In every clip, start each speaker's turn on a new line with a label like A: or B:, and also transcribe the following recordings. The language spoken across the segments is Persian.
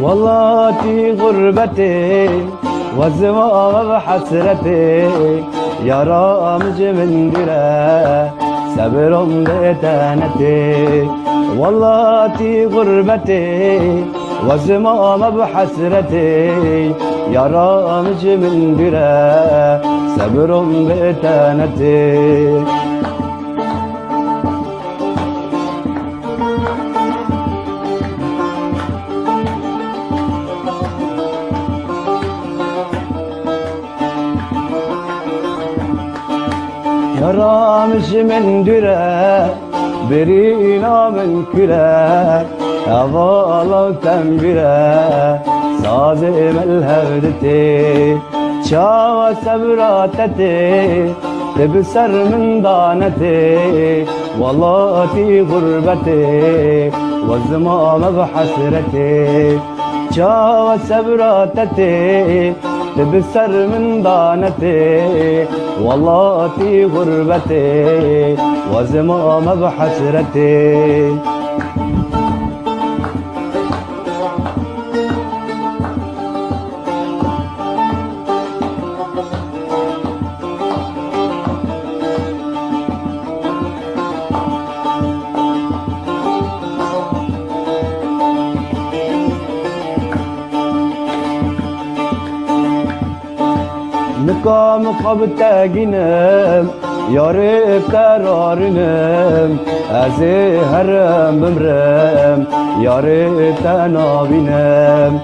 A: والله في غربتي والزمان بحسرتي يا رامج من دره صبر بتانتي والله في غربتي والزمان بحسرتي يا رامج من دره صبر بتانتي يا رامج من دره برينا من كله أضال تنبره صادم الهردتي شاوى سبراتتي تبسر من دانتي والله في غربتي والزمان بحسرتي شاوى سبراتتي تبسر من دانتي والله في غربتي وزمام بحسرتي نقام قبتاقينم يا ريت قرارنم ازي هرم بمرم يا ريت انا بينم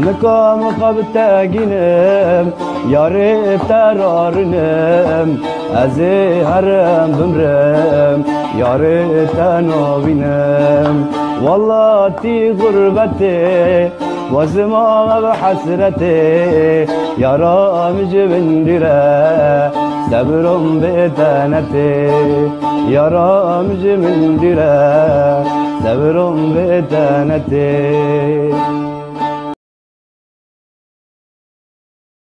A: نقام قبتاقينم يا ريت قرارنم ازي هرم بمرم يا ريت انا بينم والله تي غربتي وزمان بحسرتي يا رامج من دره صبر بتانتي يا رامج من دره صبر بتانتي